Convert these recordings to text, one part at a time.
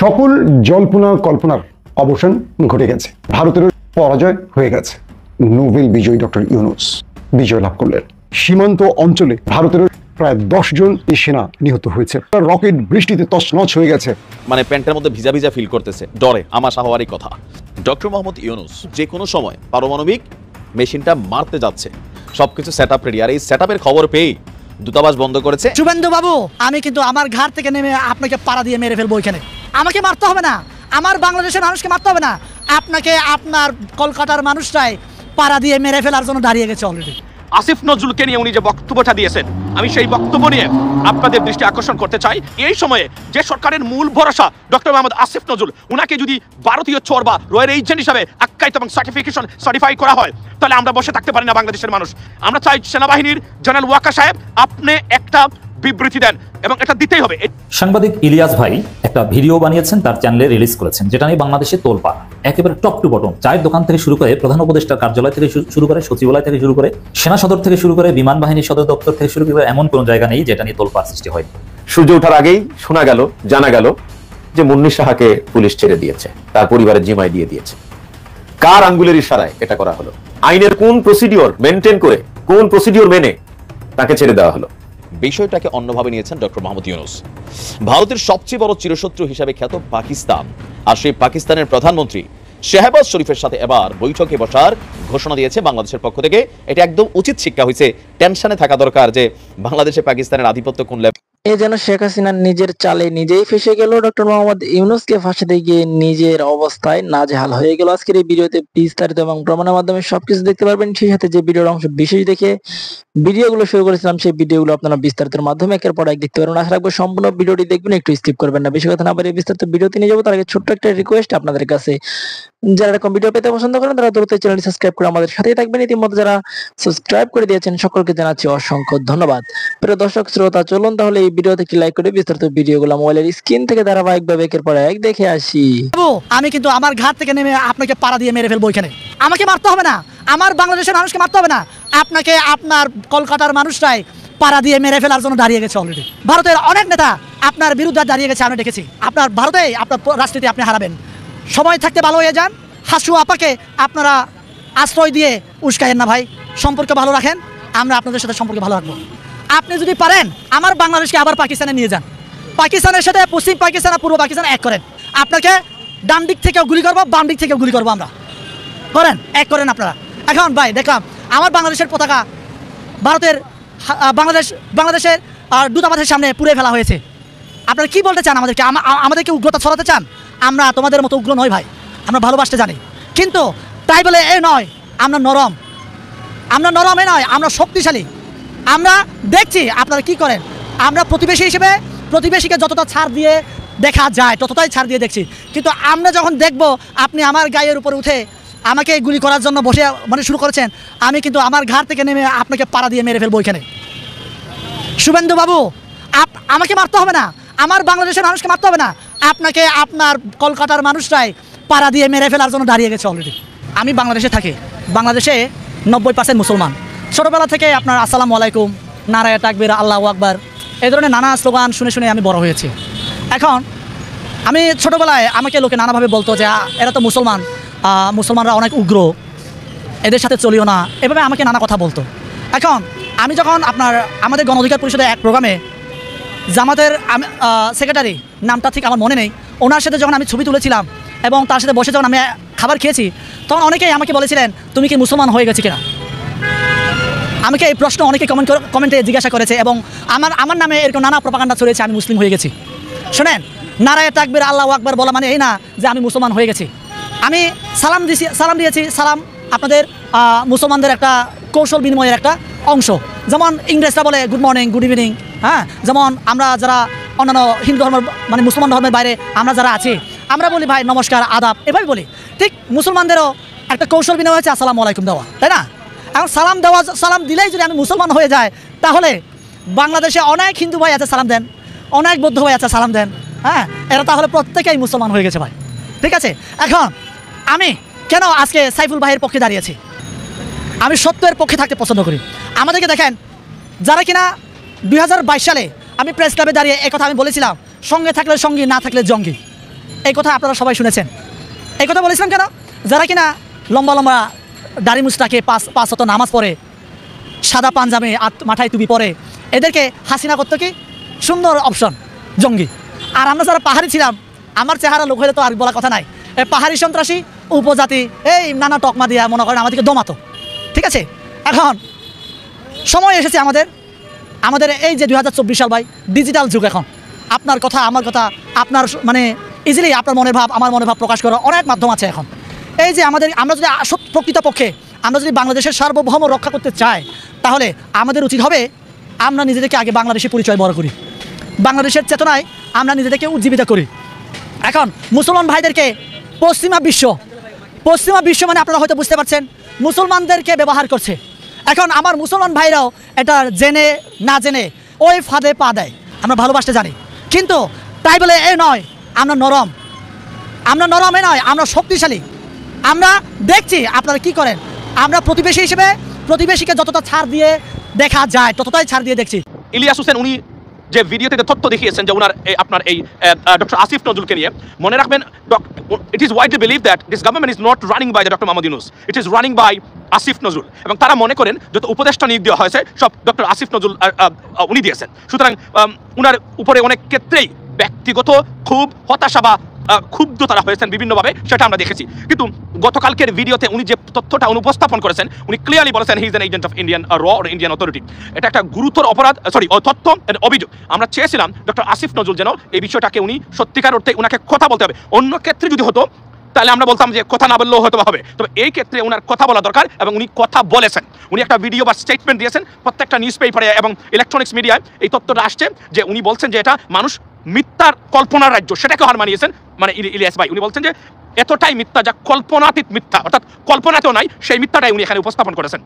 সকল জল্পনা কল্পনার অবসান ঘটে গেছে। ভারতের পরাজয় হয়ে গেছে। নোবেল বিজয়ী ডক্টর ইউনূস বিজয় লাভ করলেন। সীমান্ত অঞ্চলে ভারতের প্রায় 10 জন সেনা নিহত হয়েছে। রকেট বৃষ্টিতে তছনছ হয়ে গেছে। মানে প্যান্টের মধ্যে ভিজা ভিজা ফিল করতেছে, ডরে আমার হওয়ারই কথা। ডক্টর মোহাম্মদ ইউনূস যে কোনো সময় পারমাণবিক মেশিনটা মারতে যাচ্ছে, সবকিছু সেট আপ রেডি। আর এই সেট আপের খবর পেয়ে দূতাবাস বন্ধ করেছে। শুভেন্দু বাবু, আমি কিন্তু আমার ঘাট থেকে নেমে আপনাকে পাড়া দিয়ে মেরে ফেলবো। এখানে আমাকে মারতে হবে না, আমার বাংলাদেশের মানুষকে মারতে হবে না, আপনাকে আপনার কলকাতার মানুষটাই পাড়া দিয়ে মেরে ফেলার জন্য দাঁড়িয়ে গেছে অলরেডি। আসিফ নজরুলকে নিয়ে উনি যে বক্তব্যটা দিয়েছেন, আমি সেই বক্তব্য নিয়ে আপনাদের দৃষ্টি আকর্ষণ করতে চাই। এই সময়ে যে সরকারের মূল ভরসা ডক্টর মোহাম্মদ আসিফ নজরুল, উনাকে যদি ভারতীয় চোর বা রয়্যাল এজেন্ট হিসাবে আখ্যায়িত এবং সার্টিফাই করা হয়, তাহলে আমরা বসে থাকতে পারি না বাংলাদেশের মানুষ। আমরা চাই সেনাবাহিনীর জেনারেল ওয়াকা সাহেব আপনি একটা বিবৃতি দেন এবং এটা দিতেই হবে। সাংবাদিক ইলিয়াস ভাই একটা ভিডিও বানিয়েছেন, তার চ্যানেলে রিলিজ করেছেন, যেটা নিয়ে বাংলাদেশে তোলপাড়। একেবারে টপ টু বটম, চায়ের দোকান থেকে শুরু করে প্রধান উপদেষ্টার কার্যালয় থেকে শুরু করে সচিবালয় থেকে শুরু করে সেনা সদর থেকে শুরু করে বিমান বাহিনী সদর দপ্তর থেকে শুরু করে এমন কোনো জায়গা নেই যেটা নিয়ে তোলপাড় সৃষ্টি হয়নি। সূর্য ওঠার আগেই শোনা গেল, জানা গেল যে মুন্নি সাহাকে পুলিশ ছেড়ে দিয়েছে, তার পরিবারের জিম্মায় দিয়ে দিয়েছে। কার আঙ্গুলের ইশারায় এটা করা হলো? আইনের কোন প্রসিডিওর মেনটেন করে, কোন প্রসিডিওর মেনে তাকে ছেড়ে দেওয়া হলো? বিষয়টাকে অন্যভাবে নিয়েছেন ডক্টর মোহাম্মদ ইউনূস। ভারতের সবচেয়ে বড় চিরশত্রু হিসাবে খ্যাত পাকিস্তান, আর সেই পাকিস্তানের প্রধানমন্ত্রী শাহবাজ শরীফের সাথে এবার বৈঠকে বসার ঘোষণা দিয়েছে বাংলাদেশের পক্ষ থেকে। এটা একদম উচিত শিক্ষা হয়েছে। টেনশনে থাকা দরকার যে বাংলাদেশে পাকিস্তানের আধিপত্য কোন লেভেল। এ যেন শেখ হাসিনা নিজের চালে নিজেই ফেসে গেল। ডক্টর মোহাম্মদ ইউনূসকে ফাঁসাতে গিয়ে নিজের অবস্থায় নাজেহাল হয়ে গেল। আজকের এই ভিডিওতে বিস্তারিত এবং প্রমাণের মাধ্যমে সবকিছু দেখতে পারবেন। সেই সাথে যে ভিডিওর অংশ বিশেষ দেখে ভিডিওগুলো শুরু করেছিলাম, সেই ভিডিওগুলো আপনারা বিস্তারিতের মাধ্যমে একের পর এক দেখতে পারবেন। আশা রাখবো সম্পূর্ণ ভিডিওটি দেখবেন, একটু স্কিপ করবেন না। বেশি কথা না বাড়িয়ে বিস্তারিত ভিডিওতে নিয়ে যাবো। তার আগে ছোট্ট একটা রিকোয়েস্ট আপনাদের কাছে, যারা এরকম ভিডিও পেতে পছন্দ করেন তারা দ্রুত চ্যানেলটি সাবস্ক্রাইব করে আমাদের সাথেই থাকবেন। ইতিমধ্যে যারা সাবস্ক্রাইব করে দিয়েছেন সকলকে জানাচ্ছি অসংখ্য ধন্যবাদ। প্রিয় দর্শক শ্রোতা, চলুন তাহলে এই ভিডিওতে একটি লাইক করে বিস্তারিত ভিডিওগুলো মোবাইলের স্ক্রিন থেকে ধারাবাহিকভাবে একের পর এক দেখে আসি। আমি কিন্তু আমার ঘাট থেকে নেমে আপনাকে পাড়া দিয়ে মেরে ফেলবো। এখানে আমাকে মারতে হবে না, আমার বাংলাদেশের মানুষকে মারতে হবে না, আপনাকে আপনার কলকাতার মানুষটাই পাড়া দিয়ে মেরে ফেলার জন্য দাঁড়িয়ে গেছে অলরেডি। ভারতের অনেক নেতা আপনার বিরুদ্ধে দাঁড়িয়ে গেছে, আমি দেখেছি। আপনার ভারতে আপনার রাজনীতি আপনি হারাবেন। সময় থাকতে ভালো হয়ে যান। হাসু আপাকে আপনারা আশ্রয় দিয়ে উস্কায়েন না ভাই, সম্পর্ক ভালো রাখেন। আমরা আপনাদের সাথে সম্পর্ক ভালো রাখবো। আপনি যদি পারেন আমার বাংলাদেশকে আবার পাকিস্তানে নিয়ে যান, পাকিস্তানের সাথে পশ্চিম পাকিস্তান আর পূর্ব পাকিস্তান এক করেন। আপনাকে ডান দিক থেকেও গুলি করবো, বাম দিক থেকেও গুলি করবো, আমরা করেন, এক করেন আপনারা। এখন ভাই দেখলাম আমার বাংলাদেশের পতাকা ভারতের বাংলাদেশের দূতাবাসের সামনে পুড়ে ফেলা হয়েছে। আপনারা কি বলতে চান আমাদেরকে? আমাদেরকে উগ্রতা ছড়াতে চান? আমরা তোমাদের মতো উগ্র নয় ভাই, আমরা ভালোবাসতে জানি। কিন্তু তাই বলে এ নয় আমরা নরম, আমরা নরমে নয়, আমরা শক্তিশালী। আমরা দেখছি আপনারা কি করেন। আমরা প্রতিবেশী হিসেবে প্রতিবেশীকে যতটা ছাড় দিয়ে দেখা যায় ততটাই ছাড় দিয়ে দেখছি। কিন্তু আমরা যখন দেখব আপনি আমার গায়ের উপরে উঠে আমাকে গুলি করার জন্য শুরু করেছেন, আমি কিন্তু আমার ঘাট থেকে নেমে আপনাকে পাড়া দিয়ে মেরে ফেলবো। এখানে শুভেন্দু বাবু, আমাকে মারতে হবে না, আমার বাংলাদেশের মানুষকে মারতে হবে না, আপনাকে আপনার কলকাতার মানুষটাই পাড়া দিয়ে মেরে ফেলার জন্য দাঁড়িয়ে গেছে অলরেডি। আমি বাংলাদেশে থাকি, বাংলাদেশে 90% মুসলমান। ছোটোবেলা থেকে আপনার আসসালামু আলাইকুম, নারায়ে তাকবীর, আল্লাহু আকবার, এই ধরনের নানা স্লোগান শুনে শুনে আমি বড় হয়েছি। এখন আমি ছোটোবেলায় আমাকে লোকে নানাভাবে বলতো যে এরা তো মুসলমানরা অনেক উগ্র, এদের সাথে চলিও না, এভাবে আমাকে নানা কথা বলতো। এখন আমি যখন আমাদের গণ অধিকার পরিষদের এক প্রোগ্রামে জামাতের সেক্রেটারি, নামটা ঠিক আমার মনে নেই, ওনার সাথে যখন আমি ছবি তুলেছিলাম এবং তার সাথে বসে যখন আমি খাবার খেয়েছি, তখন অনেকেই আমাকে বলেছিলেন তুমি কি মুসলমান হয়ে গেছি কিনা। আমাকে এই প্রশ্ন অনেকে কমেন্টে জিজ্ঞাসা করেছে এবং আমার নামে এরকম নানা প্রপাগান্ডা ছড়িয়েছে আমি মুসলিম হয়ে গেছি। শোনেন, নারায়ে তাকবীর, আল্লাহু আকবার বলা মানে এই না যে আমি মুসলমান হয়ে গেছি। আমি সালাম দিয়েছি। সালাম আপনাদের মুসলমানদের একটা কৌশল বিনিময়ের একটা অংশ। যেমন ইংরেজরা বলে গুড মর্নিং, গুড ইভিনিং, হ্যাঁ, যেমন আমরা যারা অন্যান্য হিন্দু ধর্মের মুসলমান ধর্মের বাইরে আমরা যারা আছি, আমরা বলি ভাই নমস্কার, আদাব, এভাবে বলি। ঠিক মুসলমানদেরও একটা কৌশল বিনিময় হচ্ছে আসসালামু আলাইকুম দেওয়া, তাই না? এখন সালাম দিলেই যদি আমি মুসলমান হয়ে যায়, তাহলে বাংলাদেশে অনেক হিন্দু ভাই আছে সালাম দেন, অনেক বৌদ্ধ ভাই আছে সালাম দেন, হ্যাঁ, এরা তাহলে প্রত্যেকেই মুসলমান হয়ে গেছে ভাই। ঠিক আছে, এখন আমি কেন আজকে সাইফুল ভাইয়ের পক্ষে দাঁড়িয়েছি? আমি সত্যের পক্ষে থাকতে পছন্দ করি। আমাদেরকে দেখেন, যারা কিনা 2022 সালে আমি প্রেস ক্লাবে দাঁড়িয়ে একথা আমি বলেছিলাম, সঙ্গে থাকলে সঙ্গী, না থাকলে জঙ্গি। এই কথা আপনারা সবাই শুনেছেন। এই কথা বলেছিলাম কেন? যারা কিনা লম্বা লম্বা দাড়ি মুছটাকে পাঁচ শত নামাজ পড়ে, সাদা পাঞ্জামে মাথায় টুপি পরে, এদেরকে হাসিনা করতো কি সুন্দর অপশন, জঙ্গি। আর আমরা যারা পাহাড়ি ছিলাম, আমার চেহারা লোক হলে তো আর বলার কথা নাই, পাহাড়ি সন্ত্রাসী উপজাতি এই নানা টকমা দিয়া মনে করেন আমাদেরকে দমাতো। ঠিক আছে, এখন সময় এসেছে আমাদের এই যে 2024 সাল ভাই, ডিজিটাল যুগ। এখন আপনার কথা আমার কথা, আপনার মানে ইজিলি আপনার মনের ভাব আমার মনের ভাব প্রকাশ করার অনেক মাধ্যম আছে এখন। এই যে আমরা যদি প্রকৃতপক্ষে আমরা যদি বাংলাদেশের সার্বভৌম রক্ষা করতে চাই, তাহলে আমাদের উচিত হবে আমরা নিজেদেরকে আগে বাংলাদেশের পরিচয় বড় করি, বাংলাদেশের চেতনায় আমরা নিজেদেরকে উজ্জীবিত করি। এখন মুসলমান ভাইদেরকে পশ্চিমা বিশ্ব মানে আপনারা হয়তো বুঝতে পারছেন, মুসলমানদেরকে ব্যবহার করছে। এখন আমার মুসলমান ভাইরাও এটা জেনে না জেনে ওই ফাঁদে পা দেয়। আমরা ভালোবাসতে জানি, কিন্তু তাই বলে এ নয় আমরা নরম এ নয়, আমরা শক্তিশালী। আমরা দেখছি আপনারা কি করেন। আমরা প্রতিবেশী হিসেবে প্রতিবেশীকে যতটা ছাড় দিয়ে দেখা যায় ততটাই ছাড় দিয়ে দেখছি। ইলিয়াস হোসেন উনি যে ভিডিওতে তথ্য দেখিয়েছেন যে ওনার আপনার এই ডক্টর আসিফ নজরুলকে নিয়ে, মনে রাখবেন it is widely believe that this government is not running by doctor Mohammad Yunus, it is running by Asif Nazrul. এবং তারা মনে করেন যত উপদেষ্টা নিয়োগ দেওয়া হয়েছে সব ডক্টর আসিফ নজরুল উনি দিয়েছেন। সুতরাং উনার উপরে অনেক ক্ষেত্রেই ব্যক্তিগত খুব হতাশা বা ক্ষুব্ধ তারা হয়েছেন বিভিন্নভাবে, সেটা আমরা দেখেছি। কিন্তু গতকালকের ভিডিওতে উনি যে তথ্যটা উপস্থাপন করেছেন, উনি ক্লিয়ারলি বলেছেন he is an agent of Indian র অর ইন্ডিয়ান অথরিটি। এটা একটা গুরুতর তথ্য অভিযোগ। আমরা চেয়েছিলাম ডক্টর আসিফ নজরুল যেন এই বিষয়টাকে উনি সত্যিকার অর্থে উনাকে কথা বলতে হবে। অন্য ক্ষেত্রে যদি হতো তাহলে আমরা বলতাম যে কথা না বললেও হয়তো হবে, তবে এই ক্ষেত্রে ওনার কথা বলা দরকার এবং উনি কথা বলেছেন। উনি একটা ভিডিও বা স্টেটমেন্ট দিয়েছেন, প্রত্যেকটা নিউজ পেপারে এবং ইলেকট্রনিক্স মিডিয়ায় এই তথ্যটা আসছে যে উনি বলছেন যে এটা মানুষ মিথ্যার কল্পনার রাজ্য, সেটাকে হার মানিয়েছেন মানে ইলিয়াস ভাই। উনি বলছেন যে এতটাই মিথ্যা যা কল্পনাতীত মিথ্যা, অর্থাৎ কল্পনাতেও নাই, সেই মিথ্যাটাই উনি এখানে উপস্থাপন করেছেন।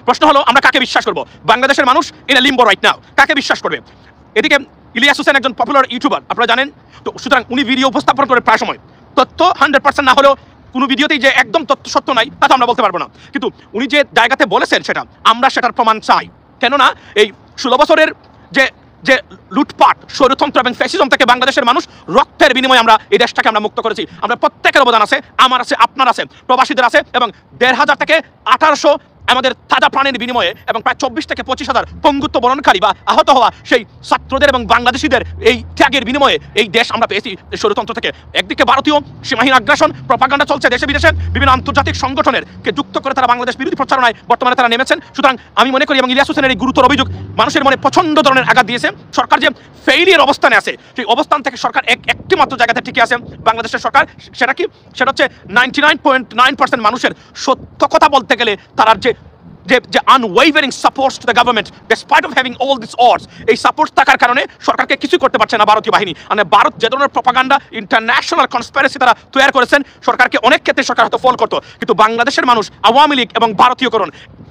প্রশ্ন হলো আমরা কাকে বিশ্বাস করব? বাংলাদেশের মানুষ in a limbo right now, কাকে বিশ্বাস করবে? এদিকে ইলিয়াস হোসেন একজন পপুলার ইউটিউবার, আপনারা জানেন তো, সুতরাং উনি ভিডিও উপস্থাপন করে প্রায় সময় তথ্য 100% না হলেও কোনো ভিডিওতেই যে একদম তথ্য সত্য নাই তা তো আমরা বলতে পারবো না, কিন্তু উনি যে জায়গাতে বলেছেন আমরা সেটার প্রমাণ চাই। কেননা এই 16 বছরের যে লুটপাট, স্বৈরতন্ত্র এবং ফ্যাসিজম থেকে বাংলাদেশের মানুষ রক্তের বিনিময়ে আমরা এই দেশটাকে আমরা মুক্ত করেছি। আমরা প্রত্যেকের অবদান আছে, আমার আছে, আপনার আছে, প্রবাসীদের আছে, এবং 1500 থেকে 1800 আমাদের তাজা প্রাণের বিনিময়ে এবং প্রায় 24 থেকে 25,000 পঙ্গুত্ব বরণকারী বা আহত হওয়া সেই ছাত্রদের এবং বাংলাদেশিদের এই ত্যাগের বিনিময়ে এই দেশ আমরা পেয়েছি স্বৈরতন্ত্র থেকে। একদিকে ভারতীয় সীমাহীন আগ্রাসন প্রপাগান্ডা চলছে দেশে বিদেশে, বিভিন্ন আন্তর্জাতিক সংগঠনের কে যুক্ত করে তারা বাংলাদেশ বিরোধী প্রচারণায় বর্তমানে তারা নেমেছেন। সুতরাং আমি মনে করি এবং ইলিয়াস হোসেনের এই গুরুতর অভিযোগ মানুষের মনে প্রচন্ড ধরনের আঘাত দিয়েছে। সরকার যে ফেইলিয়ার অবস্থানে আছে, সেই অবস্থান থেকে সরকার একটি মাত্র জায়গাতে টিকে আছে বাংলাদেশের সরকার, সেটা কি? সেটা হচ্ছে 99.9% মানুষের সত্য কথা বলতে গেলে তার যে unwavering supports to the government despite of having all these odds, এই সাপোর্ট থাকার কারণে সরকারকে কিছু করতে পারছে না ভারতীয় বাহিনী। মানে ভারত যে ধরনের প্রপাগান্ডা ইন্টারন্যাশনাল কনস্পিরেসি তারা তৈরি করেছেন, সরকারকে অনেক ক্ষেত্রে সরকার হয়তো ফল করতো, কিন্তু বাংলাদেশের মানুষ আওয়ামী লীগ এবং ভারতীয়করণ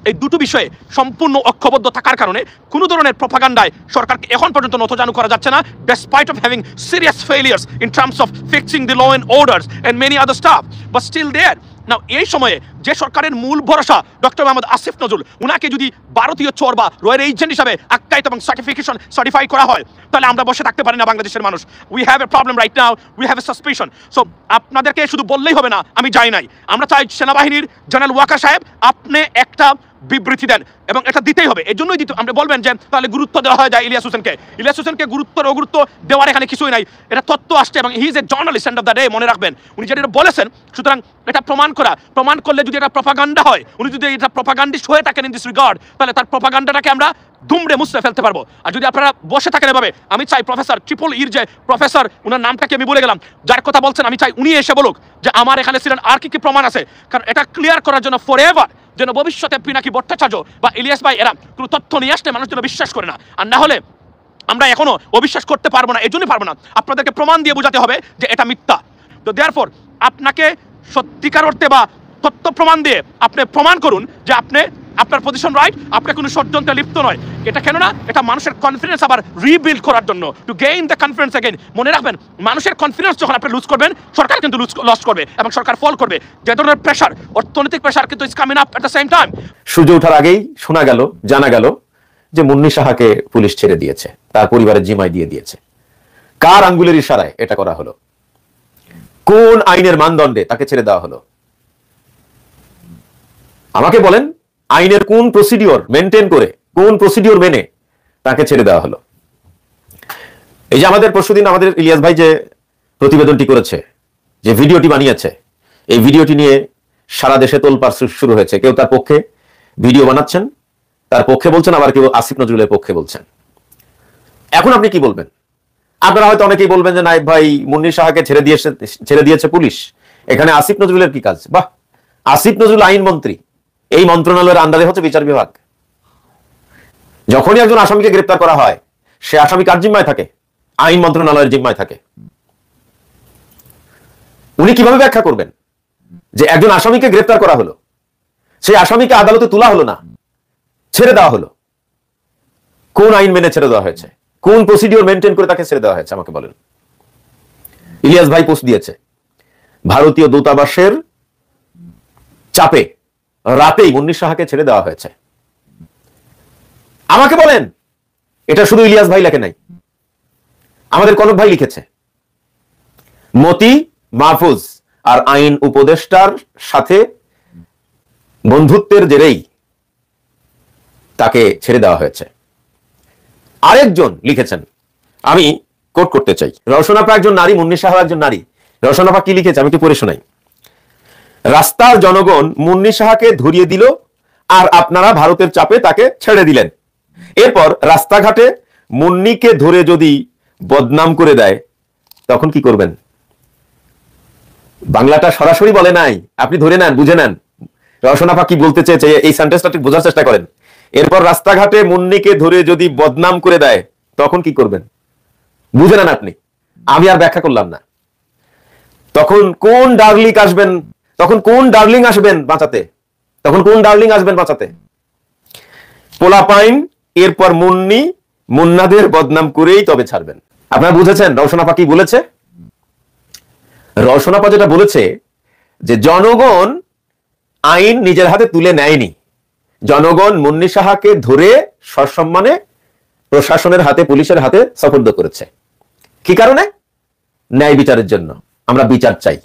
এই দুটো বিষয়ে সম্পূর্ণ ঐক্যবদ্ধ থাকার কারণে কোনো ধরনের প্রপাগান্ডায় সরকারকে এখন পর্যন্ত নতজানু করা যাচ্ছে না, despite of having serious failures in terms of fixing the law and orders and many other stuff, but still there. নাও এই সময়ে যে সরকারের মূল ভরসা ডক্টর মোহাম্মদ আসিফ নজরুল, উনাকে যদি ভারতীয় চোর বা রয়্যাল এজেন্ট হিসাবে আখ্যায়িত এবং সার্টিফাই করা হয়, তাহলে আমরা বসে থাকতে পারি না বাংলাদেশের মানুষ। We have a problem right now, we have a suspicion. So আপনাদেরকে শুধু বললেই হবে না আমি যাই নাই, আমরা চাই সেনাবাহিনীর জেনারেল ওয়াকার সাহেব আপনি একটা বিবৃতি দেন এবং এটা দিতেই হবে। এই জন্যই দিতে আমরা বলবেন যে তাহলে গুরুত্ব দেওয়া হয় যায় ইলিয়াস হোসেনকে গুরুত্ব অগুরুত্ব দেওয়ার এখানে কিছুই নাই, এটা তথ্য আসছে এবং he is a journalist end of the day, মনে রাখবেন উনি যেটা বলেছেন। সুতরাং এটা প্রমাণ করলে যদি এটা প্রপাগান্ডা হয়, উনি যদি এটা প্রপাগান্ডিস্ট হয়ে থাকেন ইন দিস রিগার্ড, তাহলে তার প্রপাগান্ডাটাকে আমরা দুমড়ে মুছড়ে ফেলতে পারবো। আর যদি আপনারা বসে থাকেন এভাবে, আমি চাই প্রফেসর ট্রিপল ইর যে প্রফেসর, উনার নামটাকে আমি বলে গেলাম, যার কথা বলছেন, আমি চাই উনি এসে বলুক যে আমার এখানে ছিলেন আর কি কি প্রমাণ আছে, কারণ এটা ক্লিয়ার করার জন্য ফরএভার যেন ভবিষ্যতে পিনাকি ভট্টাচার্য বা ইলিয়াস ভাই এরা কোনো তথ্য নিয়ে আসলে মানুষ যেন বিশ্বাস করে না। আর না হলে আমরা এখনো অবিশ্বাস করতে পারবো না, এই জন্যই পারবো না, আপনাদেরকে প্রমাণ দিয়ে বোঝাতে হবে যে এটা মিথ্যা। তো দেয়ারফর আপনাকে সত্যিকার অর্থে বা তথ্য প্রমাণ দিয়ে আপনি প্রমাণ করুন যে আপনি আপনার পজিশন রাইট, আপনি কোনো ষড়যন্ত্রে লিপ্ত নয়। এটা কেন না, এটা মানুষের কনফিডেন্স আবার রিবিল্ড করার জন্য, to gain the confidence again. মনে রাখবেন মানুষের কনফিডেন্স যখন আপনি লুজ করবেন, সরকার কিন্তু লস করবে এবং সরকার ফল করবে। যে ধরনের প্রেশার, অর্থনৈতিক প্রেশার কিন্তু is coming up at the same time. সূর্য ওঠার আগেই জানা গেল যে মুন্নি সাহাকে পুলিশ ছেড়ে দিয়েছে, তার পরিবারের জিমাই দিয়ে দিয়েছে। কার আঙ্গুলের ইশারায় এটা করা হলো? কোন আইনের মানদণ্ডে তাকে ছেড়ে দেওয়া হলো? আমাকে বলেন, আইনের কোন প্রসিডিওর মেনটেন করে, কোন প্রসিডিওর মেনে তাকে ছেড়ে দেওয়া হলো? এই যে আমাদের পরশুদিন আমাদের ইলিয়াস ভাই যে প্রতিবেদনটি করেছে, যে ভিডিওটি বানিয়েছে, এই ভিডিওটি নিয়ে সারা দেশে তোলপাড় শুরু হয়েছে। কেউ তার পক্ষে ভিডিও বানাচ্ছেন, তার পক্ষে বলছেন, আবার কেউ আসিফ নজরুলের পক্ষে বলছেন। এখন আপনি কি বলবেন? আপনারা হয়তো অনেকেই বলবেন যে নায়েব ভাই, মুন্নির সাহাকে ছেড়ে দিয়েছে পুলিশ, এখানে আসিফ নজরুলের কি কাজ? বাহ, আসিফ নজরুল আইন মন্ত্রী, এই মন্ত্রণালয়ের আন্ডারে হচ্ছে বিচার বিভাগ। যখনই একজন আসামিকে গ্রেপ্তার করা হয়, সে আসামি কার জিম্মায় থাকে? আইন মন্ত্রণালয়ের জিম্মায় থাকে। উনি কিভাবে ব্যাখ্যা করবেন যে একজন আসামিকে গ্রেপ্তার করা হলো, সেই আসামিকে আদালতে তোলা হলো না, ছেড়ে দেওয়া হলো? কোন আইন মেনে ছেড়ে দেওয়া হয়েছে? কোন প্রসিডিওর মেনটেন করে তাকে ছেড়ে দেওয়া হয়েছে? আমাকে বলেন। ইলিয়াস ভাই পোস্ট দিয়েছে, ভারতীয় দূতাবাসের চাপে রাতেই মুন্নির সাহাকে ছেড়ে দেওয়া হয়েছে। আমাকে বলেন, এটা শুধু ইলিয়াস ভাই লেখে নাই, আমাদের কনক ভাই লিখেছে। মতি, মাহফুজ আর আইন উপদেষ্টার সাথে বন্ধুত্বের জেরেই তাকে ছেড়ে দেওয়া হয়েছে। আরেকজন লিখেছেন, আমি কোট করতে চাই। রওশনাপা একজন নারী, মুন্নির সাহা একজন নারী। রওশনাপা কি লিখেছে আমি একটু পড়ে শোনাই। রাস্তার জনগণ মুন্নির সাহাকে ধরিয়ে দিল, আর আপনারা ভারতের চাপে তাকে ছেড়ে দিলেন। এরপর রাস্তাঘাটে মুন্নিকে ধরে যদি বদনাম করে দেয়, তখন কি করবেন? বাংলাটা সরাসরি বলে নাই, আপনি ধরে নেন, বুঝে নেন রওশনাপা কি বলতে চেয়েছে, এই সেন্টেন্সটা ঠিক বোঝার চেষ্টা করেন। এরপর রাস্তাঘাটে মুন্নিকে ধরে যদি বদনাম করে দেয়, তখন কি করবেন? বুঝে নেন আপনি, আমি আর ব্যাখ্যা করলাম না। তখন কোন ডার্লিং আসবেন? তখন কোন ডার্লিং আসবেন বাঁচাতে? তখন কোন ডার্লিং আসবেন বাঁচাতে? পোলাপাইন, এরপর মুন্নি, মুন্নাদের বদনাম করেই তবে ছাড়বেন। আপনারা বুঝেছেন রওশনাপা কি বলেছে? রওশনাপা যেটা বলেছে যে জনগণ আইন নিজের হাতে তুলে নেয়নি, জনগণ মুন্নি সাহাকে ধরে সসম্মানে প্রশাসনের হাতে, পুলিশের হাতে সুপর্দ করেছে। কি কারণে? ন্যায় বিচারের জন্য। আমরা বিচার চাই।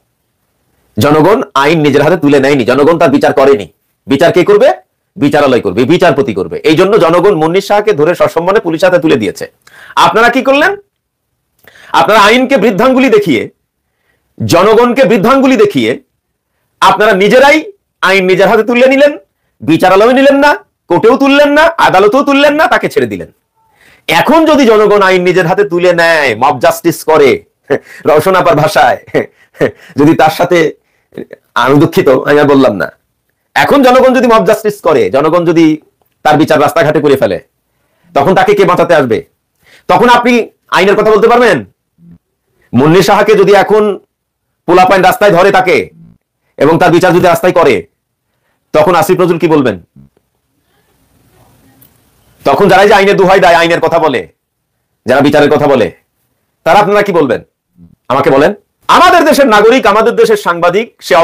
জনগণ আইন নিজের হাতে তুলে নেয়নি, জনগণ তার বিচার করেনি। বিচার কে করবে? বিচারালয় করবে, বিচারপতি করবে। এই জন্য জনগণ মুন্নি সাহাকে ধরে সসম্মানে পুলিশের হাতে তুলে দিয়েছে। আপনারা কি করলেন? আপনারা আইনকে বৃদ্ধাঙ্গুলি দেখিয়ে, জনগণকে বৃদ্ধাঙ্গুলি দেখিয়ে আপনারা নিজেরাই আইন নিজের হাতে তুলে নিলেন, বিচারালয় নিলেন না, কোর্টেও তুললেন না, আদালতেও তুললেন না, তাকে ছেড়ে দিলেন। এখন যদি জনগণ আইন নিজের হাতে তুলে নেয়, মব জাস্টিস করে, রওশনাপার ভাষায়, যদি তার সাথে, আমি দুঃখিত আমি আর বললাম না, এখন জনগণ যদি মব জাস্টিস করে, জনগণ যদি তার বিচার রাস্তাঘাটে করে ফেলে, তখন তাকে কে বাঁচাতে আসবে? তখন আপনি আইনের কথা বলতে পারবেন? মুন্নি সাহাকে যদি এখন পোলাপাইন রাস্তায় ধরে তাকে এবং তার বিচার যদি রাস্তায় করে, তখন আসিফ নজরুল কি বলবেন? তখন যারা যে আইনের দোহাই দেয়, আইনের কথা বলে, যারা বিচারের কথা বলে, তারা আপনারা কি বলবেন? আমাকে বলেন। আমাদের দেশের নাগরিক, আমাদের দেশের সাংবাদিক, সে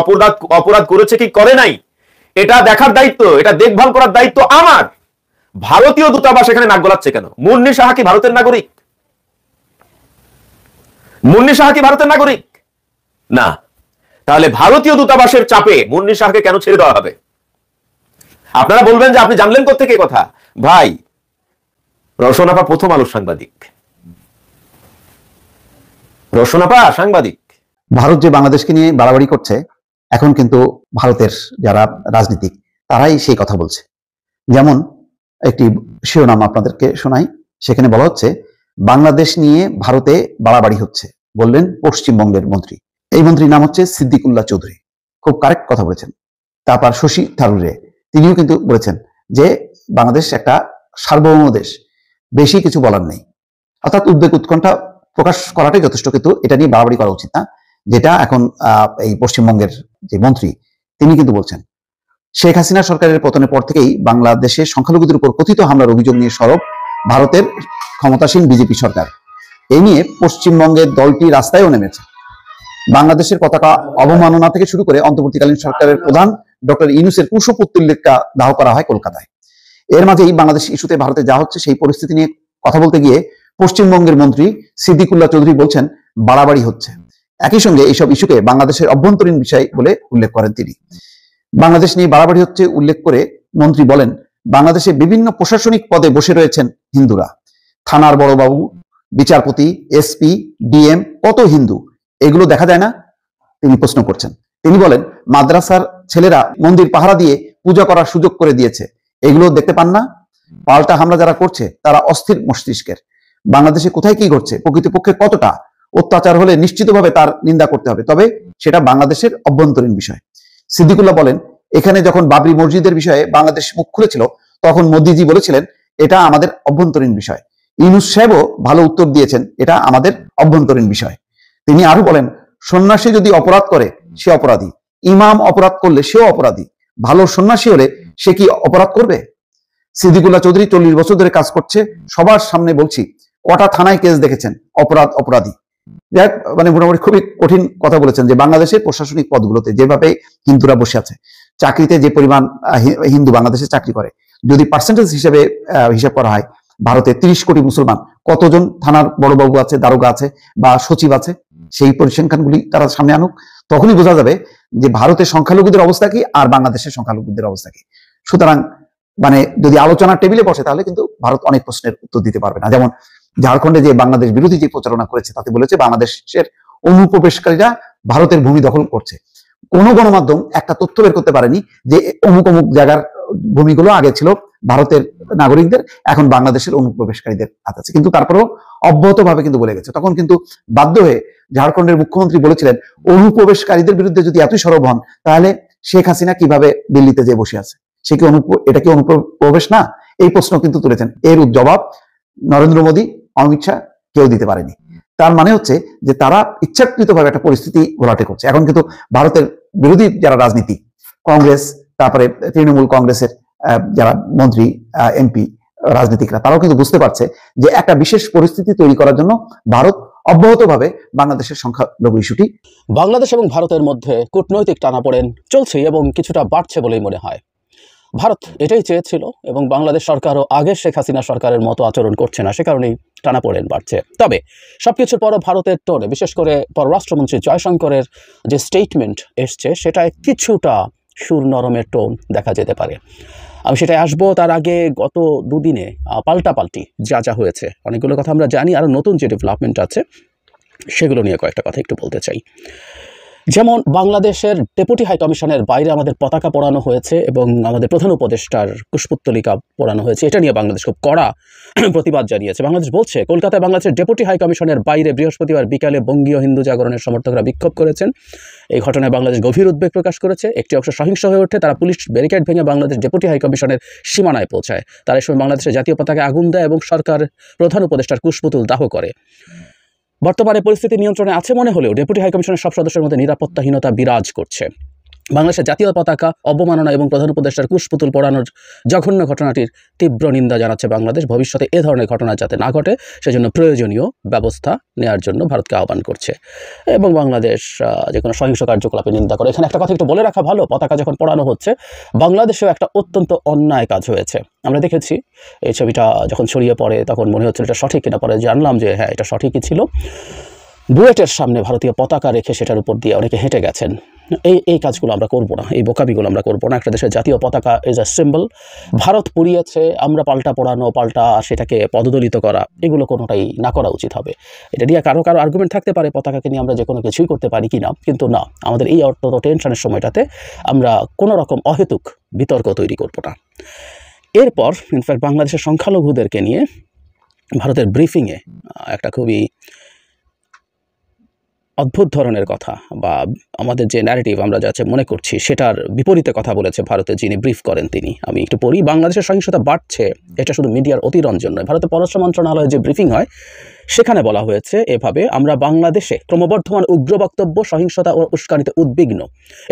অপরাধ করেছে কি করে নাই, এটা দেখার দায়িত্ব, এটা দেখভাল করার দায়িত্ব আমার। ভারতীয় দূতাবাস এখানে নাক গলাচ্ছে কেন? মুন্নি সাহা কি ভারতের নাগরিক? মুন্নি সাহা কি ভারতের নাগরিক না? তাহলে ভারতীয় দূতাবাসের চাপে মুন্নি সাহাকে কেন ছেড়ে দেওয়া হবে? আপনারা বলবেন যে আপনি জানলেন কোত্থেকে কথা? ভাই, রওশনাপা প্রথম আলোর সাংবাদিক, রওশনাপা সাংবাদিক। ভারত যে বাংলাদেশকে নিয়ে বাড়াবাড়ি করছে, এখন কিন্তু ভারতের যারা রাজনীতিক তারাই সেই কথা বলছে। যেমন একটি শিরোনাম আপনাদেরকে শোনাই, সেখানে বলা হচ্ছে বাংলাদেশ নিয়ে ভারতে বাড়াবাড়ি হচ্ছে, বললেন পশ্চিমবঙ্গের মন্ত্রী। এই মন্ত্রীর নাম হচ্ছে সিদ্দিকুল্লাহ চৌধুরী, খুব কারেক্ট কথা বলেছেন। তারপর শশী থারুরে, তিনিও কিন্তু বলেছেন যে বাংলাদেশ একটা সার্বভৌম দেশ, বেশি কিছু বলার নেই। অর্থাৎ উদ্বেগ উৎকণ্ঠা প্রকাশ করাটাই যথেষ্ট, কিন্তু এটা নিয়ে বাড়াবাড়ি করা উচিত না, যেটা এখন এই পশ্চিমবঙ্গের যে মন্ত্রী তিনি কিন্তু বলছেন। শেখ হাসিনা সরকারের পতনের পর থেকেই বাংলাদেশে সংখ্যালঘুদের উপর কথিত হামলার অভিযোগ নিয়ে সরব ভারতের ক্ষমতাসীন বিজেপি সরকার। এই নিয়ে পশ্চিমবঙ্গের দলটি রাস্তায়ও নেমেছে। বাংলাদেশের পতাকা অবমাননা থেকে শুরু করে অন্তর্বর্তীকালীন সরকারের প্রধান ডক্টর ইউনূসের কুশপুত্তলিকা দাহ করা হয় কলকাতায়। এর মাঝেই বাংলাদেশ ইস্যুতে ভারতে যা হচ্ছে সেই পরিস্থিতি নিয়ে কথা বলতে গিয়ে পশ্চিমবঙ্গের মন্ত্রী সিদ্দিকুল্লাহ চৌধুরী বলছেন বাড়াবাড়ি হচ্ছে। একই সঙ্গে এইসব ইস্যুকে বাংলাদেশের অভ্যন্তরীণ বিষয় বলে উল্লেখ করেন তিনি। বাংলাদেশ নিয়ে বাড়াবাড়ি হচ্ছে উল্লেখ করে মন্ত্রী বলেন, বাংলাদেশে বিভিন্ন প্রশাসনিক পদে বসে রয়েছেন হিন্দুরা। থানার বড়বাবু, বিচারপতি, এসপি, ডিএম, কত হিন্দু, এগুলো দেখা যায় না? তিনি প্রশ্ন করছেন। তিনি বলেন, মাদ্রাসার ছেলেরা মন্দির পাহারা দিয়ে পূজা করার সুযোগ করে দিয়েছে, এগুলো দেখতে পান না? পাল্টা হামলা যারা করছে তারা অস্থির মস্তিষ্কের। বাংলাদেশে কোথায় কি ঘটছে, প্রকৃতপক্ষে কতটা অত্যাচার হলে নিশ্চিতভাবে তার নিন্দা করতে হবে, তবে সেটা বাংলাদেশের অভ্যন্তরীণ বিষয়। সিদ্দিকুল্লাহ বলেন, এখানে যখন বাবরি মসজিদের বিষয়ে বাংলাদেশ মুখ খুলেছিল তখন মোদিজি বলেছিলেন এটা আমাদের অভ্যন্তরীণ বিষয়। ইউনূস সাহেবও ভালো উত্তর দিয়েছেন, এটা আমাদের অভ্যন্তরীণ বিষয়। তিনি আরো বলেন, সন্ন্যাসী যদি অপরাধ করে সে অপরাধী, ইমাম অপরাধ করলে সেও অপরাধী, ভালো সন্ন্যাসী হলে সে কি অপরাধ করবে? সিদ্দিকুল্লাহ চৌধুরী 40 বছর ধরে কাজ করছে, সবার সামনে বলছি, কটা থানায় কেস দেখেছেন, অপরাধ অপরাধী। যাক, মানে মোটামুটি খুবই কঠিন কথা বলেছেন যে বাংলাদেশের প্রশাসনিক পদগুলোতে যেভাবে হিন্দুরা বসে আছে, চাকরিতে যে পরিমাণ হিন্দু বাংলাদেশে চাকরি করে, যদি পার্সেন্টেজ হিসেবে হিসাব করা হয়, ভারতে 30 কোটি মুসলমান, কতজন থানার বড়বাবু আছে, দারোগা আছে বা সচিব আছে, সেই পরিসংখ্যানগুলি তারা সামনে আনুক, তখনই বোঝা যাবে যে ভারতের সংখ্যালঘুদের অবস্থা কি আর বাংলাদেশের সংখ্যালঘুদের অবস্থা কি। সুতরাং মানে যদি আলোচনার টেবিলে বসে তাহলে কিন্তু ভারত অনেক প্রশ্নের উত্তর দিতে পারবে না। যেমন ঝাড়খণ্ডে যে বাংলাদেশ বিরোধী যে প্রচারণা করেছে তাতে বলেছে বাংলাদেশের অনুপ্রবেশকারীরা ভারতের ভূমি দখল করছে। কোনো গণমাধ্যম একটা তথ্য বের করতে পারেনি যে অমুক অমুক জায়গার ভূমিগুলো আগে ছিল ভারতের নাগরিকদের, এখন বাংলাদেশের অনুপ্রবেশকারীদের হাতে আছে, কিন্তু তারপরেও অব্যাহতভাবে কিন্তু বলে গেছে। তখন কিন্তু বাধ্য হয়ে ঝাড়খণ্ডের মুখ্যমন্ত্রী বলেছিলেন, অনুপ্রবেশকারীদের বিরুদ্ধে যদি এতই সরব হন তাহলে শেখ হাসিনা কিভাবে দিল্লিতে যে বসে আছে, সে কি এটা কি অনুপ্রবেশ না? এই প্রশ্ন কিন্তু তুলেছেন। এর জবাব নরেন্দ্র মোদী, অমিত শাহ কেউ দিতে পারেনি। তার মানে হচ্ছে যে তারা ইচ্ছাকৃতভাবে একটা পরিস্থিতি ঘোলাটে করছে। এখন কিন্তু ভারতের বিরোধী যারা রাজনীতি, কংগ্রেস, তারপরে তৃণমূল কংগ্রেসের যারা মন্ত্রী, এমপি, রাজনীতিকরা, তারাও কিন্তু বুঝতে পারছে যে একটা বিশেষ পরিস্থিতি তৈরি করার জন্য ভারত অব্যাহতভাবে বাংলাদেশের সংখ্যালঘু ইস্যুটি। বাংলাদেশ এবং ভারতের মধ্যে কূটনৈতিক টানাপোড়েন চলছে এবং কিছুটা বাড়ছে বলেই মনে হয়। ভারত এটাই চেয়েছিল এবং বাংলাদেশ সরকারও আগের শেখ হাসিনা সরকারের মতো আচরণ করছে না, সে কারণেই টানাপোড়েন বাড়ছে। তবে সবকিছুর পরও ভারতের টোনে, বিশেষ করে পররাষ্ট্রমন্ত্রী জয়শঙ্করের যে স্টেটমেন্ট এসছে সেটায় কিছুটা সুর নরমের টোন দেখা যেতে পারে। আমি সেটাই আসবো, তার আগে গত দুদিনে পাল্টাপাল্টি যা যা হয়েছে, অনেকগুলো কথা আমরা জানি, আরও নতুন যে ডেভেলপমেন্ট আছে সেগুলো নিয়ে কয়েকটা কথা একটু বলতে চাই। যেমন বাংলাদেশের ডেপুটি হাই কমিশনের বাইরে আমাদের পতাকা পোড়ানো হয়েছে এবং আমাদের প্রধান উপদেষ্টার কুশপুত্তলিকা পোড়ানো হয়েছে, এটা নিয়ে বাংলাদেশ খুব কড়া প্রতিবাদ জানিয়েছে। বাংলাদেশ বলছে, কলকাতায় বাংলাদেশের ডেপুটি হাই কমিশনের বাইরে বৃহস্পতিবার বিকালে বঙ্গীয় হিন্দু জাগরণের সমর্থকরা বিক্ষোভ করেছেন। এই ঘটনায় বাংলাদেশ গভীর উদ্বেগ প্রকাশ করেছে। একটি অংশ সহিংস হয়ে ওঠে, তারা পুলিশ ব্যারিকেড ভেঙে বাংলাদেশ ডেপুটি হাই কমিশনের সীমানায় পৌঁছায়। তারা এই সময় বাংলাদেশের জাতীয় পতাকায় আগুন দেয় এবং সরকার প্রধান উপদেষ্টার কুশপুতুল দাহ করে। বর্তমানে পরিস্থিতি নিয়ন্ত্রণে আছে মনে হলেও ডেপুটি হাইকমিশনের সব সদস্যের মধ্যে নিরাপত্তাহীনতা বিরাজ করছে। বাংলাদেশের জাতীয় পতাকা অবমাননা এবং প্রধান উপদেষ্টার কুশপুতুল পোড়ানোর জঘন্য ঘটনাটির তীব্র নিন্দা জানাচ্ছে বাংলাদেশ। ভবিষ্যতে এ ধরনের ঘটনা যাতে না ঘটে সেজন্য প্রয়োজনীয় ব্যবস্থা নেওয়ার জন্য ভারতকে আহ্বান করছে এবং বাংলাদেশ যে কোনো সহিংস কার্যকলাপে নিন্দা করে। এখানে একটা কথা একটু বলে রাখা ভালো, পতাকা যখন পোড়ানো হচ্ছে বাংলাদেশেও একটা অত্যন্ত অন্যায় কাজ হয়েছে। আমরা দেখেছি এই ছবিটা যখন ছড়িয়ে পড়ে তখন মনে হচ্ছিল এটা সঠিক কিনা, পরে জানলাম যে হ্যাঁ, এটা সঠিকই ছিল। বুয়েটের সামনে ভারতীয় পতাকা রেখে সেটার উপর দিয়ে অনেকে হেঁটে গেছেন। এই কাজগুলো আমরা করব না, এই বোকামিগুলো আমরা করব না। একটা দেশের জাতীয় পতাকা ইজ আ সিম্বল। ভারত পুড়িয়েছে, আমরা পাল্টা পোড়ানো, পাল্টা সেটাকে পদদলিত করা, এগুলো কোনোটাই না করা উচিত হবে। এটা নিয়ে কারো আর্গুমেন্ট থাকতে পারে পতাকাকে নিয়ে আমরা যে কোনো কিছুই করতে পারি কি না, কিন্তু না, আমাদের এই অত্যন্ত টেনশনের সময়টাতে আমরা কোনো রকম অহেতুক বিতর্ক তৈরি করব না। এরপর ইনফ্যাক্ট বাংলাদেশের সংখ্যালঘুদেরকে নিয়ে ভারতের ব্রিফিংয়ে একটা খুবই অদ্ভুত ধরনের কথা বা আমাদের যে ন্যারেটিভ আমরা যাচ্ছে মনে করছি সেটার বিপরীতে কথা বলেছে ভারতের যিনি ব্রিফ করেন তিনি। আমি একটু পড়ি। বাংলাদেশের সহিংসতা বাড়ছে, এটা শুধু মিডিয়ার অতিরঞ্জন নয়। ভারতের পররাষ্ট্র মন্ত্রণালয়ে যে ব্রিফিং হয় সেখানে বলা হয়েছে এভাবে, আমরা বাংলাদেশে ক্রমবর্ধমান উগ্র বক্তব্য, সহিংসতা ও উস্কানিতে উদ্বিগ্ন।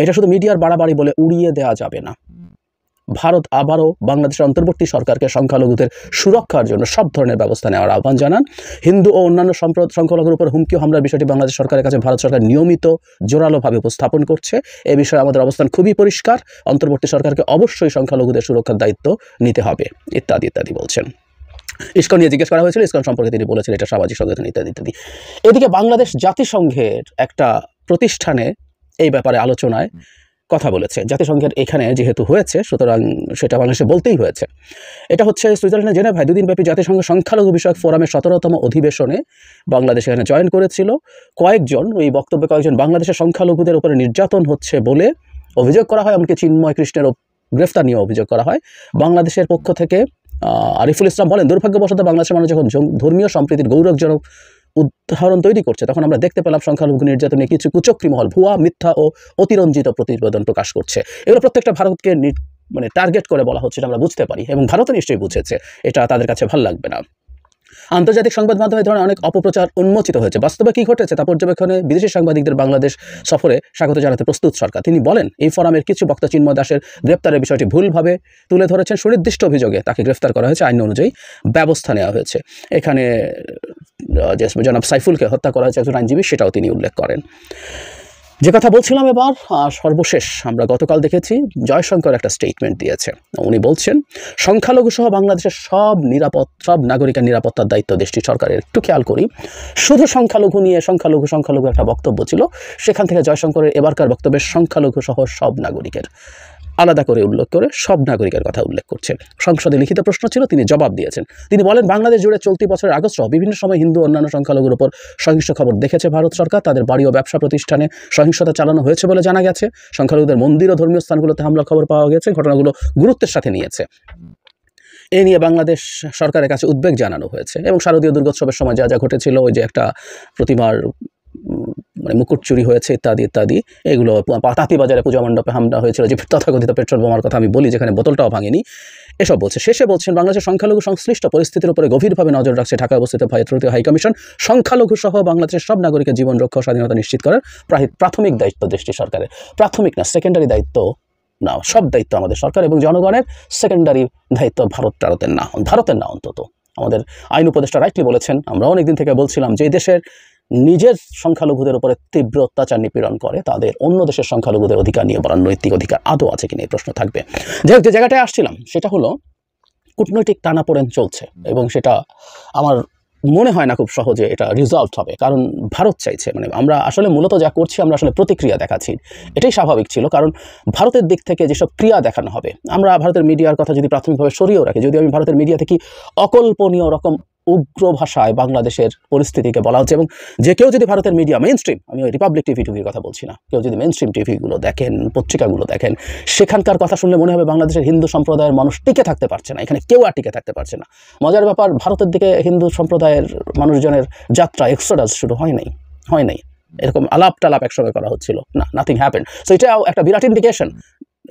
এটা শুধু মিডিয়ার বাড়াবাড়ি বলে উড়িয়ে দেওয়া যাবে না। ভারত আবারও বাংলাদেশের অন্তর্বর্তী সরকারকে সংখ্যালঘুদের সুরক্ষার জন্য সব ধরনের ব্যবস্থা নেওয়ার আহ্বান জানান। হিন্দু ও অন্যান্য সংখ্যালঘুর উপর হুমকি হামলার বিষয়টি বাংলাদেশ সরকারের কাছে ভারত সরকার নিয়মিত জোরালোভাবে উপস্থাপন করছে। এ বিষয়ে আমাদের অবস্থান খুবই পরিষ্কার। অন্তর্বর্তী সরকারকে অবশ্যই সংখ্যালঘুদের সুরক্ষার দায়িত্ব নিতে হবে, ইত্যাদি ইত্যাদি বলছেন। ইসকন নিয়ে জিজ্ঞেস করা হয়েছিল, ইসকন সম্পর্কে তিনি বলেছেন এটা সামাজিক সংগঠন ইত্যাদি ইত্যাদি। এদিকে বাংলাদেশ জাতিসংঘের একটা প্রতিষ্ঠানে এই ব্যাপারে আলোচনায় কথা বলেছে। জাতিসংঘের এখানে যেহেতু হয়েছে সুতরাং সেটা বাংলাদেশে বলতেই হয়েছে। এটা হচ্ছে সুইজারল্যান্ডের জেনেভায় 2 দিনব্যাপী জাতিসংঘ সংখ্যালঘু বিষয়ক ফোরামের 17তম অধিবেশনে বাংলাদেশ এখানে জয়েন করেছিল। ওই বক্তব্যে কয়েকজন বাংলাদেশের সংখ্যালঘুদের উপরে নির্যাতন হচ্ছে বলে অভিযোগ করা হয়, এমনকি চিন্ময় কৃষ্ণের গ্রেফতার নিয়ে অভিযোগ করা হয়। বাংলাদেশের পক্ষ থেকে আরিফুল ইসলাম বলেন, দুর্ভাগ্যবশত বাংলাদেশের মানুষ যখন ধর্মীয় সম্প্রীতির গৌরবজনক উদাহরণ তৈরি করছে তখন আমরা দেখতে পেলাম সংখ্যালঘু নির্যাতনে কিছু কুচক্রী মহল ভুয়া, মিথ্যা ও অতিরঞ্জিত প্রতিবেদন প্রকাশ করছে। এগুলো প্রত্যেকটা ভারতকে টার্গেট করে বলা হচ্ছে, আমরা বুঝতে পারি এবং ভারতও নিশ্চয়ই বুঝেছে, এটা তাদের কাছে ভালো লাগবে না। আন্তর্জাতিক সংবাদ মাধ্যমে এই ধরনের অনেক অপপ্রচার উন্মোচিত হয়েছে। বাস্তবে কি ঘটেছে তা পর্যবেক্ষণে বিদেশি সাংবাদিকদের বাংলাদেশ সফরে স্বাগত জানাতে প্রস্তুত সরকার। তিনি বলেন, এই ফোরামের কিছু বক্তা চিন্ময় দাসের গ্রেপ্তারের বিষয়টি ভুলভাবে তুলে ধরেছেন। সুনির্দিষ্ট অভিযোগে তাকে গ্রেফতার করা হয়েছে, আইন অনুযায়ী ব্যবস্থা নেওয়া হয়েছে। এখানে যে জনাব সাইফুলকে হত্যা করা হয়েছে একজন আইনজীবী, সেটাও তিনি উল্লেখ করেন। যে কথা বলছিলাম এবার সর্বশেষ আমরা গতকাল দেখেছি জয়শঙ্কর একটা স্টেটমেন্ট দিয়েছে। উনি বলছেন, সংখ্যালঘু সহ বাংলাদেশের সব নাগরিকের নিরাপত্তার দায়িত্ব দেশটির সরকারের। একটু খেয়াল করি, শুধু সংখ্যালঘু নিয়ে সংখ্যালঘু একটা বক্তব্য ছিল, সেখান থেকে জয়শঙ্করের এবারকার বক্তব্যে সংখ্যালঘু সহ সব নাগরিকের আলাদা করে উল্লেখ করে সব নাগরিকের কথা উল্লেখ করছেন। সংসদে লিখিত প্রশ্ন ছিল, তিনি জবাব দিয়েছেন। তিনি বলেন, বাংলাদেশ জুড়ে চলতি বছরের আগস্ট সহ বিভিন্ন সময় হিন্দু অন্যান্য সংখ্যালঘুর উপর সহিংস খবর দেখেছে ভারত সরকার। তাদের বাড়ি ও ব্যবসা প্রতিষ্ঠানে সহিংসতা চালানো হয়েছে বলে জানা গেছে। সংখ্যালঘুদের মন্দির ও ধর্মীয় স্থানগুলোতে হামলার খবর পাওয়া গেছে। ঘটনাগুলো গুরুত্বের সাথে নিয়েছে। এ নিয়ে বাংলাদেশ সরকারের কাছে উদ্বেগ জানানো হয়েছে এবং শারদীয় দুর্গোৎসবের সময় যা যা ঘটেছিল, ওই যে একটা প্রতিমার মুকুট চুরি হয়েছে ইত্যাদি ইত্যাদি, এগুলো তাঁতিবাজারে পূজা মণ্ডপে হামলা হয়েছিল, যে তথাকথিত পেট্রোল বোমার কথা আমি বলি, যেখানে বোতলটাও ভাঙেনি, এসব বলছে। শেষে বলছেন, বাংলাদেশের সংখ্যালঘু সংশ্লিষ্ট পরিস্থিতির উপরে গভীরভাবে নজর রাখছে ঢাকায় অবস্থিত ভারতীয় হাইকমিশন। সংখ্যালঘু সহ বাংলাদেশের সব নাগরিকের জীবন রক্ষা ও স্বাধীনতা নিশ্চিত করার প্রাথমিক দায়িত্ব দেশটির সরকারের। প্রাথমিক না, সেকেন্ডারি দায়িত্ব না, সব দায়িত্ব আমাদের সরকার এবং জনগণের। সেকেন্ডারি দায়িত্ব ভারতের না অন্তত। আমাদের আইন উপদেষ্টা রাইটলি বলেছেন, আমরা অনেকদিন থেকে বলছিলাম যে দেশের নিজের সংখ্যালঘুদের উপরে তীব্র অত্যাচার নিপীড়ন করে, তাদের অন্য দেশের সংখ্যালঘুদের অধিকার নিয়ে বলার নৈতিক অধিকার আদৌ আছে কিনা এই প্রশ্ন থাকবে। যাই হোক, যে জায়গাটায় আসছিলাম সেটা হলো কূটনৈতিক টানাপোড়েন চলছে এবং সেটা আমার মনে হয় না খুব সহজে এটা রিজলভ হবে, কারণ ভারত চাইছে, আমরা আসলে মূলত যা করছি আমরা আসলে প্রতিক্রিয়া দেখাচ্ছি। এটাই স্বাভাবিক ছিল, কারণ ভারতের দিক থেকে যেসব ক্রিয়া দেখানো হবে, আমরা ভারতের মিডিয়ার কথা যদি প্রাথমিকভাবে সরিয়েও রাখি, যদি আমি ভারতের মিডিয়া থেকে অকল্পনীয় রকম উগ্র ভাষায় বাংলাদেশের পরিস্থিতিকে বলা হচ্ছে, এবং যে কেউ যদি ভারতের মিডিয়া মেইন স্ট্রিম, আমি ওই রিপাবলিক টিভির কথা বলছি না, কেউ যদি মেইন স্ট্রিম টিভিগুলো দেখেন, পত্রিকাগুলো দেখেন, সেখানকার কথা শুনলে মনে হবে বাংলাদেশের হিন্দু সম্প্রদায়ের মানুষ টিকে থাকতে পারছে না, এখানে কেউ আর টিকে থাকতে পারছে না। মজার ব্যাপার, ভারতের দিকে হিন্দু সম্প্রদায়ের মানুষজনের যাত্রা এক্সোডাস শুরু হয় নাই, এরকম আলাপ টালাপ একসঙ্গে করা হচ্ছিল না, নাথিং হ্যাপেন্ড। সো এটাও একটা বিরাট ইন্ডিকেশন,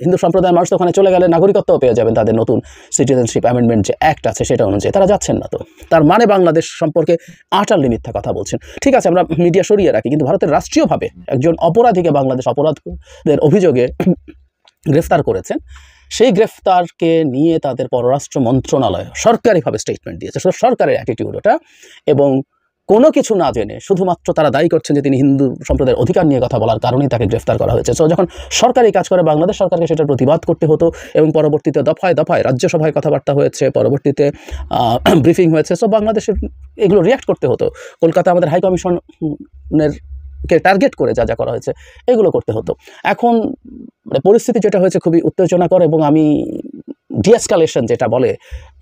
হিন্দু সম্প্রদায়ের মানুষ তো ওখানে চলে গেলে নাগরিকত্বও পেয়ে যাবেন, তাদের নতুন সিটিজেনশিপ অ্যামেন্ডমেন্ট যে অ্যাক্ট আছে সেটা অনুযায়ী, তারা যাচ্ছেন না। তো তার মানে বাংলাদেশ সম্পর্কে আটারলি মিথ্যা কথা বলছেন। ঠিক আছে, আমরা মিডিয়া সরিয়ে রাখি, কিন্তু ভারতের রাষ্ট্রীয়ভাবে একজন অপরাধীকে বাংলাদেশ অপরাধের অভিযোগে গ্রেফতার করেছেন, সেই গ্রেফতারকে নিয়ে তাদের পররাষ্ট্র মন্ত্রণালয় সরকারিভাবে স্টেটমেন্ট দিয়েছে। সরকারের অ্যাটিটিউড ওটা, এবং কোনো কিছু না জেনে শুধুমাত্র তারা দায়ী করছেন যে তিনি হিন্দু সম্প্রদায়ের অধিকার নিয়ে কথা বলার কারণেই তাকে গ্রেফতার করা হয়েছে। সো যখন সরকারি কাজ করে বাংলাদেশ সরকারকে সেটার প্রতিবাদ করতে হতো, এবং পরবর্তীতে দফায় রাজ্যসভায় কথাবার্তা হয়েছে, পরবর্তীতে ব্রিফিং হয়েছে, সো বাংলাদেশের এগুলো রিয়াক্ট করতে হতো। কলকাতা আমাদের হাই কমিশনের কে টার্গেট করে যা যা করা হয়েছে এগুলো করতে হতো। এখন পরিস্থিতি যেটা হয়েছে খুবই উত্তেজনাকর, এবং আমি ডিএসকালেশন যেটা বলে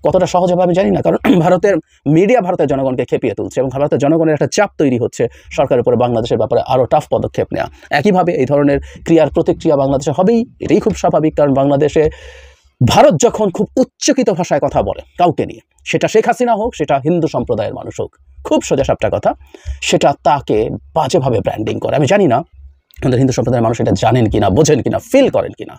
কতটা সহজ হবে আমি জানি না, কারণ ভারতের মিডিয়া ভারতের জনগণকে খেপিয়ে তুলছে এবং ভারতের জনগণের একটা চাপ তৈরি হচ্ছে সরকারের উপরে বাংলাদেশের ব্যাপারে আরও টাফ পদক্ষেপ নেওয়া। একইভাবে এই ধরনের ক্রিয়ার প্রতিক্রিয়া বাংলাদেশে হবেই, এটাই খুব স্বাভাবিক, কারণ বাংলাদেশে ভারত যখন খুব উচ্চকিত ভাষায় কথা বলে কাউকে নিয়ে, সেটা শেখ হাসিনা হোক, সেটা হিন্দু সম্প্রদায়ের মানুষ হোক, খুব সোজাসাপটা কথা, সেটা তাকে বাজেভাবে ব্র্যান্ডিং করে। আমি জানি না আমাদের হিন্দু সম্প্রদায়ের মানুষ এটা জানেন কিনা, বোঝেন কিনা, ফিল করেন কিনা।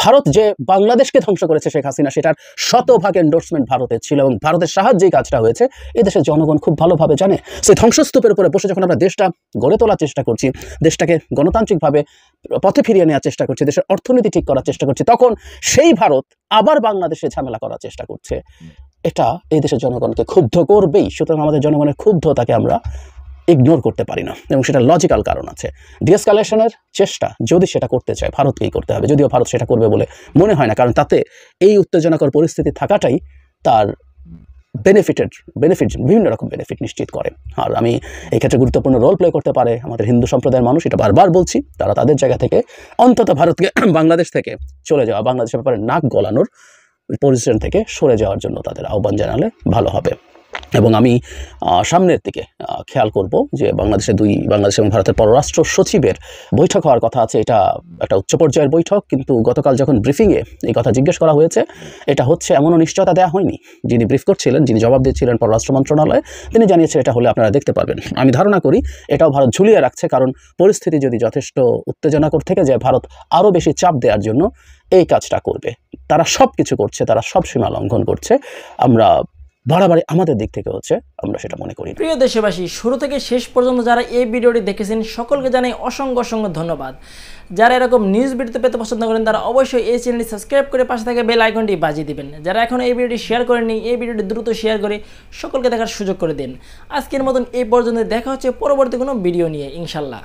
ভারত যে বাংলাদেশকে ধ্বংস করেছে শেখ হাসিনা, সেটার শতভাগ এন্ডোর্সমেন্ট ভারতের ছিল, এবং ভারতের সাহায্যেই কাজটা হয়েছে এই দেশের জনগণ খুব ভালোভাবে জানে। সেই ধ্বংসস্তূপের উপরে বসে যখন আমরা দেশটা গড়ে তোলার চেষ্টা করছি, দেশটাকে গণতান্ত্রিকভাবে পথে ফিরিয়ে নেওয়ার চেষ্টা করছি, দেশের অর্থনীতি ঠিক করার চেষ্টা করছি, তখন সেই ভারত আবার বাংলাদেশে ঝামেলা করার চেষ্টা করছে। এটা এই দেশের জনগণকে ক্ষুব্ধ করবেই। সুতরাং আমাদের জনগণের ক্ষুব্ধতাকে আমরা ইগনোর করতে পারি না, এবং সেটা লজিক্যাল কারণ আছে। ডিএসকালেশনের চেষ্টা যদি সেটা করতে চায় ভারতকেই করতে হবে, যদিও ভারত সেটা করবে বলে মনে হয় না, কারণ তাতে এই উত্তেজনাকর পরিস্থিতি থাকাটাই তার বেনিফিট বিভিন্ন রকম বেনিফিট নিশ্চিত করে। আর আমি এই ক্ষেত্রে গুরুত্বপূর্ণ রোল প্লে করতে পারে আমাদের হিন্দু সম্প্রদায়ের মানুষ, এটা বারবার বলছি, তারা তাদের জায়গা থেকে অন্তত ভারতকে বাংলাদেশ থেকে চলে যাওয়া, বাংলাদেশের ব্যাপারে নাক গলানোর পজিশন থেকে সরে যাওয়ার জন্য তাদের আহ্বান জানালে ভালো হবে। এবং আমি সামনের দিকে খেয়াল করব যে বাংলাদেশ এবং ভারতের পররাষ্ট্র সচিবের বৈঠক হওয়ার কথা আছে। এটা একটা উচ্চ পর্যায়ের বৈঠক, কিন্তু গতকাল যখন ব্রিফিংয়ে এই কথা জিজ্ঞেস করা হয়েছে, এটা হচ্ছে এমনও নিশ্চয়তা দেওয়া হয়নি। যিনি ব্রিফ করছিলেন, যিনি জবাব দিচ্ছিলেন পররাষ্ট্র মন্ত্রণালয়ে, তিনি জানিয়েছেন এটা হলে আপনারা দেখতে পারবেন। আমি ধারণা করি এটাও ভারত ঝুলিয়ে রাখছে, কারণ পরিস্থিতি যদি যথেষ্ট উত্তেজনাকর থেকে যায়, ভারত আরও বেশি চাপ দেওয়ার জন্য এই কাজটা করবে। তারা সব কিছু করছে, তারা সব সীমা লঙ্ঘন করছে। আমরা বাড়াবাড়ি আমাদের দিক থেকে হচ্ছে, আমরা সেটা মনে করি। প্রিয় দেশবাসী, শুরু থেকে শেষ পর্যন্ত যারা এই ভিডিওটি দেখেছেন সকলকে জানাই অসংখ্য ধন্যবাদ। যারা এরকম নিউজ ভিডিওতে পেতে পছন্দ করেন তারা অবশ্যই এই চ্যানেলটি সাবস্ক্রাইব করে পাশে থাকা বেল আইকনটি বাজিয়ে দিবেন। যারা এখনও এই ভিডিওটি শেয়ার করেননি, এই ভিডিওটি দ্রুত শেয়ার করে সকলকে দেখার সুযোগ করে দিন। আজকের মতন এই পর্যন্ত, দেখা হচ্ছে পরবর্তী কোনো ভিডিও নিয়ে ইনশাল্লাহ।